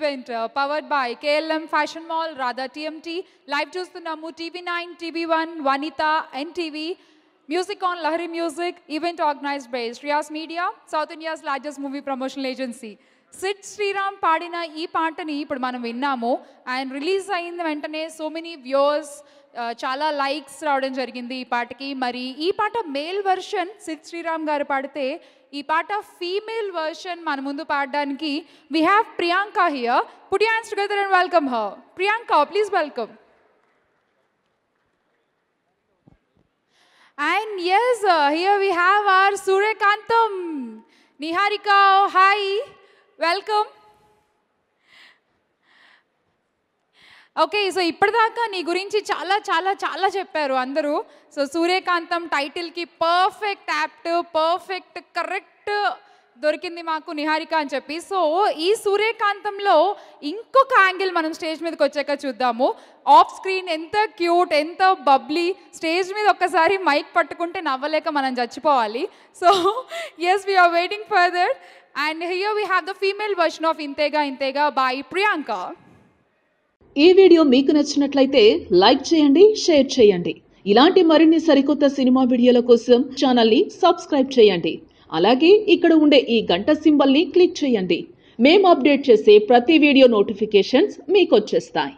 event powered by KLM Fashion Mall, Radha TMT, live చూస్తున్నాము TV9, TV1, Vanita, NTV, Music on Lahari Music, event organized by Shreyas Media, South India's largest movie promotional agency. Sid Sriram పాడిన ఈ పాటని ఇప్పుడు మనం విన్నాము and release అయిన వెంటనే so many viewers చాలా లైక్స్ రావడం జరిగింది ఈ పాటకి. మరి ఈ పాట మేల్ వర్షన్ సిద్ శ్రీరామ్ గారు పాడితే ఈ పాట ఫీమేల్ వర్షన్ మన ముందు పాడడానికి we have Priyanka here. Put your hands together and welcome her. Priyanka, please welcome. And yes, here we have our Suryakantam. Niharika, hi. Welcome. Okay, so ఇప్పటిదాకా నీ గురించి చాలా చాలా చాలా చెప్పారు అందరూ. సో సూర్యకాంతం టైటిల్కి పర్ఫెక్ట్ యాప్ట్, పర్ఫెక్ట్ కరెక్ట్ దొరికింది మాకు నిహారిక అని చెప్పి. సో ఈ సూర్యకాంతంలో ఇంకొక యాంగిల్ మనం స్టేజ్ మీదకి వచ్చాక చూద్దాము. ఆఫ్ స్క్రీన్ ఎంత క్యూట్, ఎంత బబ్లీ, స్టేజ్ మీద ఒక్కసారి మైక్ పట్టుకుంటే నవ్వలేక మనం చచ్చిపోవాలి. So yes, we are waiting for that. And here we have the female version of Intega Intega by Priyanka. ఈ వీడియో మీకు నచ్చినట్లయితే లైక్ చేయండి, షేర్ చేయండి. ఇలాంటి మరిన్ని సరికొత్త సినిమా వీడియోల కోసం ఛానల్ ని సబ్స్క్రైబ్ చేయండి. అలాగే ఇక్కడ ఉండే ఈ గంట సింబల్ ని క్లిక్ చేయండి. మేము అప్డేట్ చేసే ప్రతి వీడియో నోటిఫికేషన్స్ మీకు వచ్చేస్తాయి.